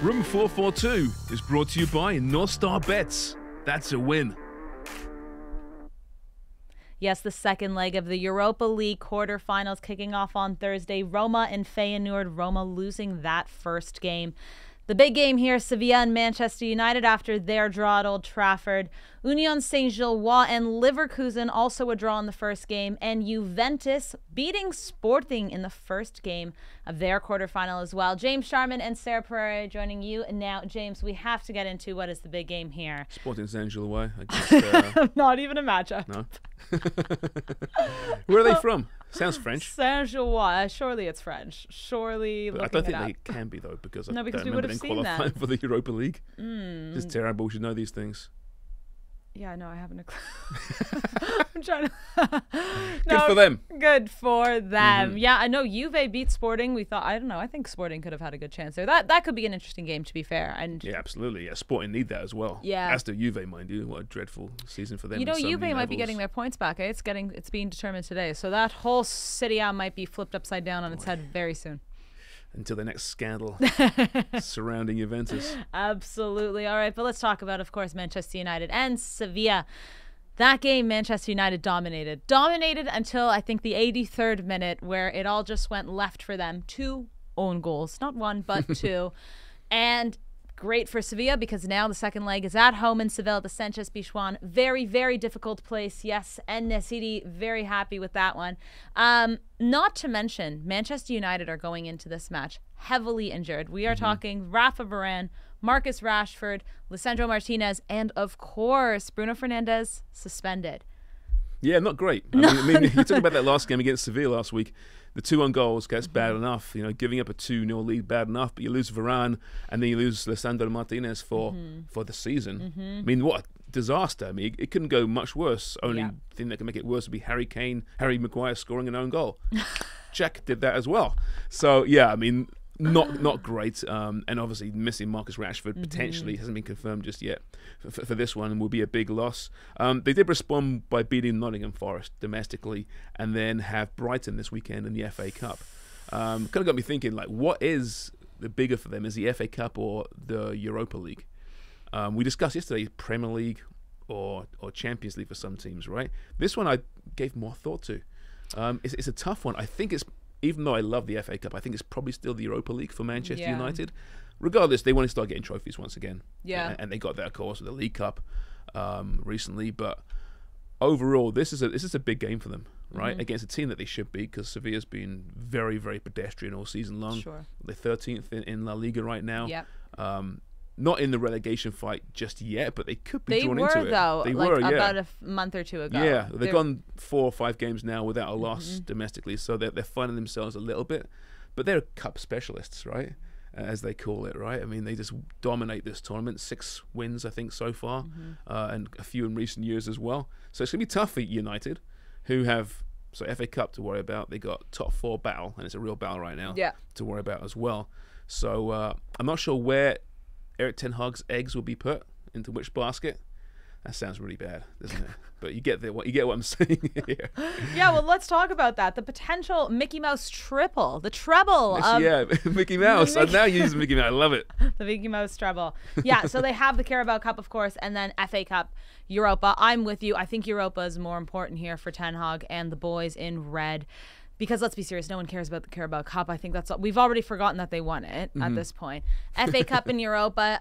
Room 442 is brought to you by North Star Bets. That's a win. Yes, the second leg of the Europa League quarterfinals kicking off on Thursday. Roma and Feyenoord. Roma losing that first game. The big game here, Sevilla and Manchester United after their draw at Old Trafford. Union Saint-Gilloise and Leverkusen also a draw in the first game. And Juventus beating Sporting in the first game of their quarterfinal as well. James Sharman and Sarah Pereira joining you. And now, James, we have to get into what is the big game here. Sporting Saint-Gilloise. Not even a matchup. No. Where are they from? Sounds French. Saint-Gilloise. Surely it's French. Surely. I don't think they can be, though, because I because don't we would remember have them seen qualifying that. for the Europa League. It's terrible. We should know these things. Yeah, no, I haven't a clue. I'm trying to. Good for them. Good for them. Yeah, I know Juve beat Sporting. We thought, I don't know, I think Sporting could have had a good chance there. That could be an interesting game, to be fair. And yeah, absolutely. Yeah, Sporting need that as well. Yeah. As do Juve, mind you. What a dreadful season for them. You know, on so Juve many might be levels. getting their points back. Eh? It's being determined today. So that whole Serie A might be flipped upside down on its head very soon. Until the next scandal surrounding Juventus. Absolutely. All right, but let's talk about, of course, Manchester United and Sevilla. That game, Manchester United dominated. Dominated until, I think, the 83rd minute, where it all just went left for them. 2 own goals. Not 1, but 2. And great for Sevilla, because now the second leg is at home in Seville, the Sanchez Pizjuan. Very, very difficult place. Yes, and Nesiri, very happy with that one. Not to mention, Manchester United are going into this match heavily injured. We are talking Rafa Varane, Marcus Rashford, Lisandro Martinez, and of course, Bruno Fernandes suspended. Yeah, not great. I mean, you talked about that last game against Sevilla last week. The 2 on goals gets bad enough. You know, giving up a 2-0 lead bad enough, but you lose Varane and then you lose Lisandro Martinez for the season. I mean, what a disaster. I mean, it couldn't go much worse. Only thing that can make it worse would be Harry Maguire scoring an own goal. Jack did that as well. So, yeah, I mean, not great. And obviously missing Marcus Rashford potentially hasn't been confirmed just yet for this one, and will be a big loss. They did respond by beating Nottingham Forest domestically and then have Brighton this weekend in the FA Cup. Kind of got me thinking, like, what is the bigger for them? Is the FA Cup or the Europa League? We discussed yesterday Premier League or Champions League for some teams, right? This one I gave more thought to. It's a tough one. I think it's, even though I love the FA Cup, I think it's probably still the Europa League for Manchester United. Regardless, they want to start getting trophies once again. Yeah. And they got that, of course, with the League Cup recently. But overall, this is a big game for them, right? Against a team that they should beat, because Sevilla's been very, very pedestrian all season long. Sure. They're 13th in La Liga right now. Yep. Not in the relegation fight just yet, but they could be drawn into it. They were, though, They like were, yeah. about a month or two ago. Yeah, they've gone 4 or 5 games now without a loss domestically, so they're finding themselves a little bit. But they're cup specialists, right? As they call it, right? I mean, they just dominate this tournament. 6 wins, I think, so far, and a few in recent years as well. So it's going to be tough for United, who have FA Cup to worry about. They got top 4 battle, and it's a real battle right now to worry about as well. So I'm not sure where Erik ten Hag's eggs will be put into which basket. That sounds really bad, doesn't it? But you get what I'm saying here. Yeah, well, let's talk about that. The potential Mickey Mouse triple, the treble. Yeah, Mickey Mouse. I'm now using Mickey Mouse. I love it. The Mickey Mouse treble. Yeah, so they have the Carabao Cup, of course, and then FA Cup, Europa. I'm with you. I think Europa is more important here for Ten Hag and the boys in red. Because let's be serious, no one cares about the Carabao Cup. I think we've already forgotten that they won it at this point. FA Cup in Europa,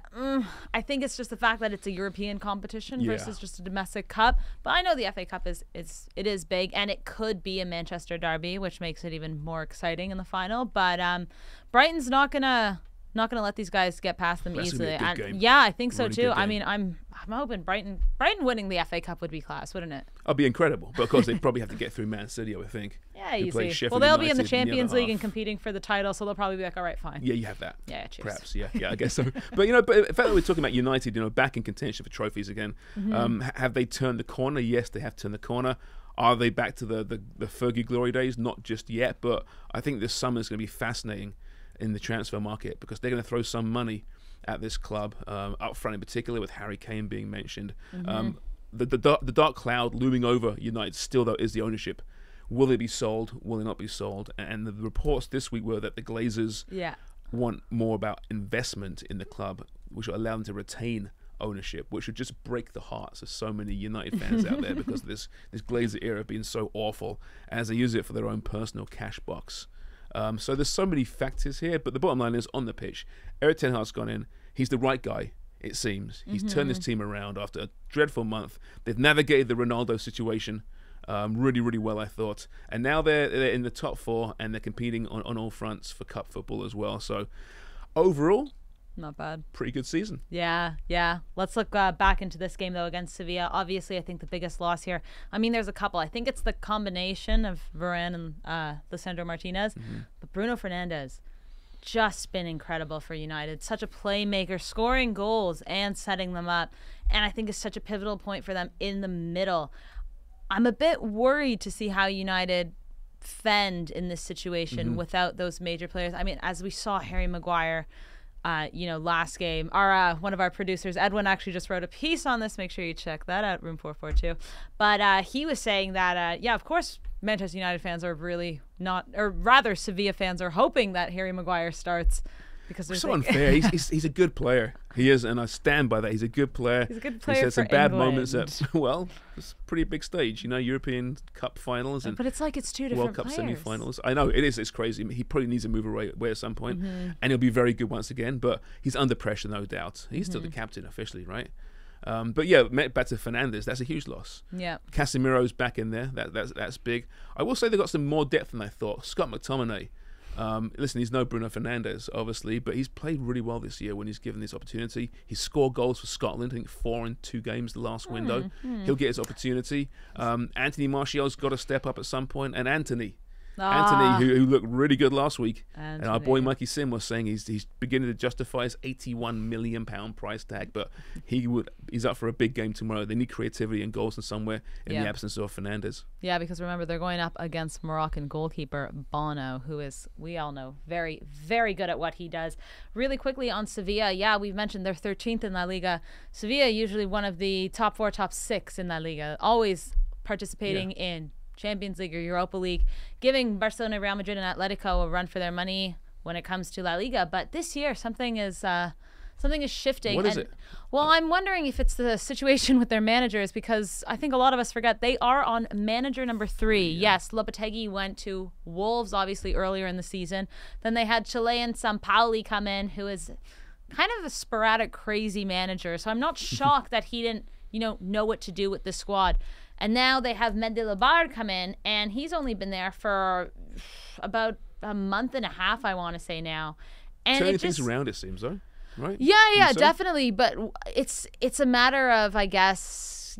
I think it's just the fact that it's a European competition versus just a domestic cup. But I know the FA Cup is big, and it could be a Manchester derby, which makes it even more exciting in the final. But Brighton's not gonna let these guys get past them easily. Yeah, I think so too. I mean, I'm hoping Brighton winning the FA Cup would be class, wouldn't it? It'd be incredible. But of course, they'd probably have to get through Man City, I would think. Yeah, easy. Well, they'll be in the Champions League and competing for the title, so they'll probably be like, all right, fine. Yeah, you have that. Yeah, cheers. Perhaps, yeah, I guess so. But the fact that we're talking about United, back in contention for trophies again, have they turned the corner? Yes, they have turned the corner. Are they back to the Fergie glory days? Not just yet, but I think this summer is going to be fascinating in the transfer market, because they're going to throw some money at this club, up front in particular, with Harry Kane being mentioned. The dark cloud looming over United still, though, is the ownership. Will they be sold? Will they not be sold? And the reports this week were that the Glazers want more about investment in the club, which will allow them to retain ownership, which would just break the hearts of so many United fans out there because of this Glazer era being so awful, as they use it for their own personal cash box. So there's so many factors here, but the bottom line is, on the pitch, Erik ten Hag's gone in. He's the right guy, it seems. He's turned this team around after a dreadful month. They've navigated the Ronaldo situation really, really well, I thought. And now they're in the top 4, and they're competing on all fronts for cup football as well. So overall, not bad. Pretty good season. Yeah. Let's look back into this game, though, against Sevilla. Obviously, I think the biggest loss here, I mean, there's a couple. I think it's the combination of Varane and Lisandro Martinez. But Bruno Fernandes, just been incredible for United. Such a playmaker, scoring goals and setting them up. And I think it's such a pivotal point for them in the middle. I'm a bit worried to see how United fend in this situation without those major players. I mean, as we saw Harry Maguire, last game, our one of our producers, Edwin, actually just wrote a piece on this. Make sure you check that out, Room 442. But he was saying that, of course, Manchester United fans are really not, or rather Sevilla fans are hoping that Harry Maguire starts, because they're so unfair. He's a good player. He is, and I stand by that. He's a good player. He's a good player. He's had some bad England. moments at, well, it's a pretty big stage, European Cup finals and but it's like it's two different World Cup players. semi-finals. I know it is. It's crazy. He probably needs to move away at some point, and he'll be very good once again. But he's under pressure, no doubt. He's still the captain officially, right? But yeah, back to Fernandes. That's a huge loss. Yeah. Casemiro's back in there. That's big. I will say they got some more depth than I thought. Scott McTominay. Listen, he's no Bruno Fernandes, obviously, but he's played really well this year when he's given this opportunity. He's scored goals for Scotland, I think 4 in 2 games the last window. He'll get his opportunity. Anthony Martial's got to step up at some point, and Anthony, who looked really good last week. And our boy Mikey Sim was saying he's beginning to justify his £81 million price tag, but he's up for a big game tomorrow. They need creativity and goals in somewhere in the absence of Fernandes. Yeah, because remember, they're going up against Moroccan goalkeeper Bono, who is, we all know, very, very good at what he does. Really quickly on Sevilla, we've mentioned they're 13th in La Liga. Sevilla usually one of the top 4, top 6 in La Liga, always participating in Champions League or Europa League, giving Barcelona, Real Madrid, and Atletico a run for their money when it comes to La Liga. But this year, something is shifting. What is it? Well, I'm wondering if it's the situation with their managers, because I think a lot of us forget they are on manager number 3. Yes, Lopetegui went to Wolves, obviously, earlier in the season. Then they had Chilean Sampaoli come in, who is kind of a sporadic, crazy manager. So I'm not shocked that he didn't, know what to do with the squad. And now they have Mendilibar come in, and he's only been there for about a month and a half, I want to say now. And turning things around, it seems, though, right? Yeah, definitely. But it's a matter of, I guess,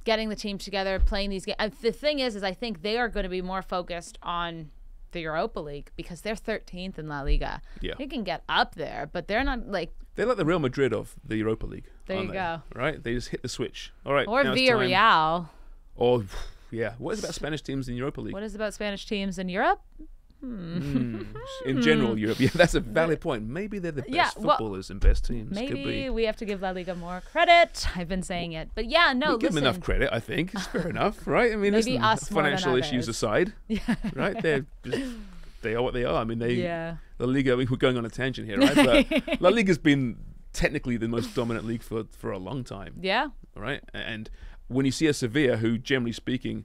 getting the team together, playing these games. The thing is I think they are going to be more focused on the Europa League, because they're 13th in La Liga. Yeah, you can get up there, but they're not like. They're like the Real Madrid of the Europa League. There you go. Right? They just hit the switch. All right. Or Villarreal. Or, what is about Spanish teams in Europa League? What is about Spanish teams in Europe? In general, Europe. Yeah, that's a valid point. Maybe they're the best footballers and best teams. Maybe we have to give La Liga more credit. I've been saying it. But we'll give them enough credit, I think. It's fair enough, right? I mean, maybe us financial issues aside, right? They are what they are. I mean, La Liga, we're going on a tangent here, right? But La Liga's been technically the most dominant league for a long time. Yeah. Right? And when you see a Sevilla, who generally speaking,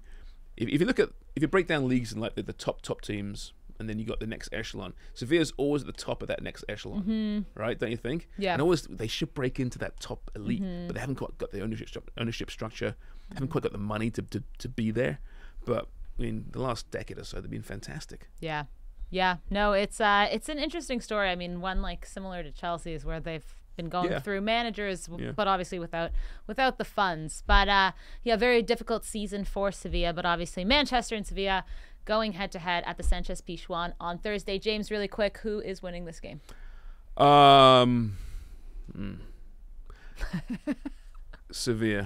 if you break down leagues in like the top teams, and then you got the next echelon, Sevilla's always at the top of that next echelon, right? Don't you think? Yeah. And always they should break into that top elite, but they haven't quite got the ownership structure, haven't quite got the money to be there. But I mean, the last decade or so, they've been fantastic. Yeah. No, it's an interesting story. I mean, one like similar to Chelsea's, where they've been going through managers, but obviously without the funds. But very difficult season for Sevilla. But obviously Manchester and Sevilla going head to head at the Sanchez Pizjuan on Thursday. James, really quick, who is winning this game? Sevilla.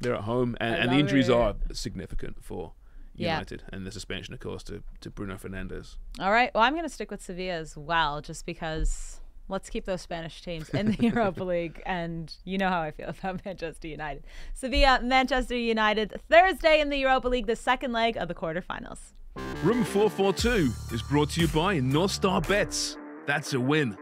They're at home, and the injuries are significant for United, and the suspension, of course, to Bruno Fernandes. All right. Well, I'm going to stick with Sevilla as well, just because. Let's keep those Spanish teams in the Europa League, and you know how I feel about Manchester United. Sevilla, Manchester United, Thursday in the Europa League, the second leg of the quarterfinals. Room 442 is brought to you by North Star Bets. That's a win.